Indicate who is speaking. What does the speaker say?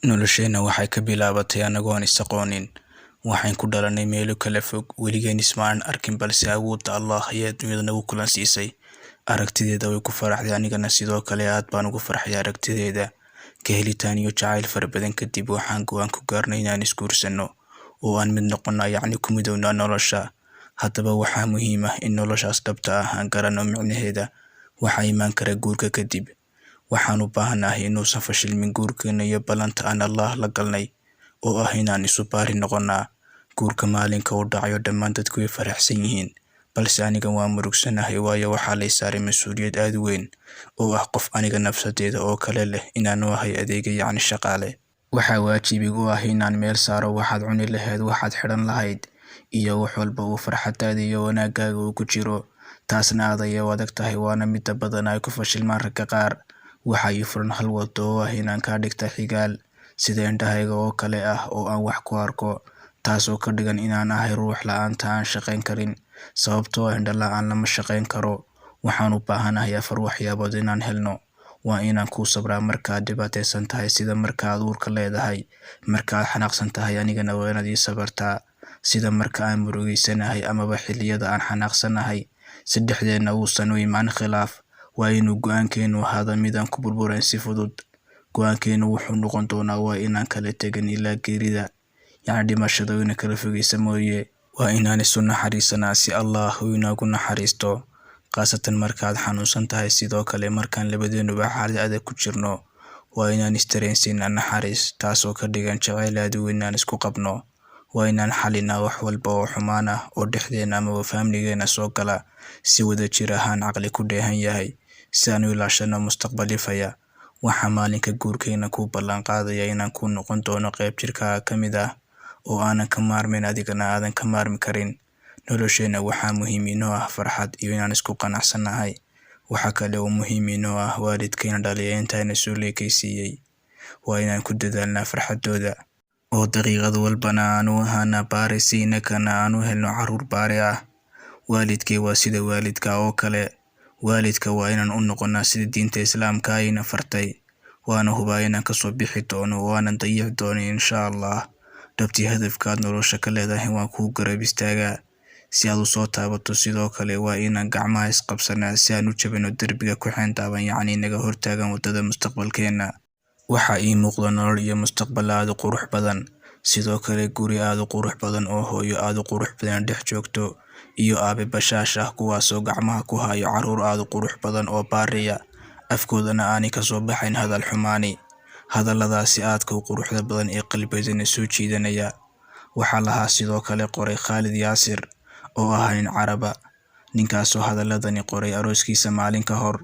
Speaker 1: Nolosheena waxay ka bilaabatay anagoon is aqoonin. Waxaan ku dhalanay meelo kala fog, weligeen ismaan arkin balse awoodda Allah ayaa dunida nagu kulansiisay. Aragtideeda way ku faraxday, anigana sidoo kale aad baan ugu farxay aragtideeda. Ka helitaan iyo jacayl fara badan kadib waxaan go'aan ku gaarnay inaan isguursano oo aan mid noqono, yacni ku midownaa nolosha. Haddaba waxaa muhiim ah in noloshaas dhabta ah aan garanno micnaheeda. Waxaa imaan kara guurka kadib. Waxaan u baahanahay inuusan fashilmin guurkeena iyo ballanta aan Allah la galnay oo ah inaan isu baari noqonnaa. Guurka maalinka uu dhacayo dhammaan dadku way faraxsan yihiin, balse aniga waan murugsanahay waayo waxaa lay saaray mas'uuliyad aad u weyn oo ah qof aniga nafsadeeda oo kale leh inaan u ahay adeega, yacni shaqaale. Waxaa waajib igu ah inaan meel saaro waxaad cuni lahayd, waxaad xidhan lahayd, iyo wax walba uu farxadaada iyo wanaaggaaga uu ku jiro. Taasna aad ayay u adag tahay, waana midda badan ay ku fashilmaan ragga qaar. Waxaa ii furan hal wado oo ah inaan kaa dhigta xigaal sida indhahayga oo kale ah oo aan wax ku arko, taasoo ka dhigan inaan ahay ruux la'aanta aan shaqayn karin, sababtoo ah indho la'aan lama shaqayn karo. Waxaan u baahanahay 4 waxyaabood inaan helno. Waa inaan kuu sabraa markaad dhibaataysan tahay, sida markaad uurka leedahay, markaad xanaaqsan tahay anigana waa inaad ii sabartaa, sida marka aan murugeysanahay amaba xilliyada aan xanaaqsanahay. Saddexdeena uusan u imaan khilaaf. Waa inuu go'aankeenu ahaado mid aan ku burburayn si fudud. Go'aankeenu wuxuu noqon doonaa waa inaan kala tegin ilaa geerida, yacni dhimashada ina kala fogeysa mooye. Waa inaan isu naxariisanaa si Allah uu inoogu naxariisto, khaasatan markaad xanuunsan tahay. Sidoo kale markaan labadeenuba xaalad adag ku jirno, waa inaan isdareensiinaa naxariis, taasoo ka dhigan jacayl aad u weyn inaan isku qabno. Waa inaan xalinaa wax walba oo xumaan ah oo dhexdeena amaba family-geena soo gala si wadajir ahaan caqli ku dheehan yahay, si aan u ilaashano mustaqbal ifaya. Waxaa maalinka guurkeena ku ballan qaadaya inaan ku noqon doono qayb jirkaaga ka mid ah oo aanan ka maarmin, adigana aadan ka maarmi karin. Nolosheena waxaa muhiim inoo ah farxad iyo inaan isku qanacsanahay. Waxa kale oo muhiim inoo ah waalidkeena dhalay intaana soo leekaysiiyey. Waa inaan ku dadaalnaa farxadooda oo daqiiqad walbana aan u ahaana baari, si inakana aan u helno caruur baari ah. Waalidkay waa sida waalidka oo kale. Waalidka waa inaan u noqonnaa sida diinta Islaamka ayna fartay. Waana hubaa inaan kasoo bixi doono oo aanan dayici doonin insha Allah. Dhabtii hadafkaad nolosha ka leedahay waan kuu garab istaagaa si aad u soo taabato. Sidoo kale waa inaan gacmaha isqabsanaa si aan u jabino derbiga ku xeendaaban, yacni naga hortaagan waddada mustaqbalkeena. Waxaa ii muuqda nolol iyo mustaqbal aad u qurux badan, sidoo kale guri aad u qurux badan oo hooyo aad u qurux badan dhex joogto, iyo aabe bashaash ah kuwaasoo gacmaha ku hayo caruur aad u qurux badan oo baariya, afkoodana aanay ka soo baxayn hadal xumaani. Hadalladaasi aadka u quruxda badan ee qalbigeena soo jiidanaya. Waxaa lahaa sidoo kale qoray Khalid Yaasir oo ah nin Caraba. Ninkaasoo hadalladani qoray arooskiisa maalin ka hor.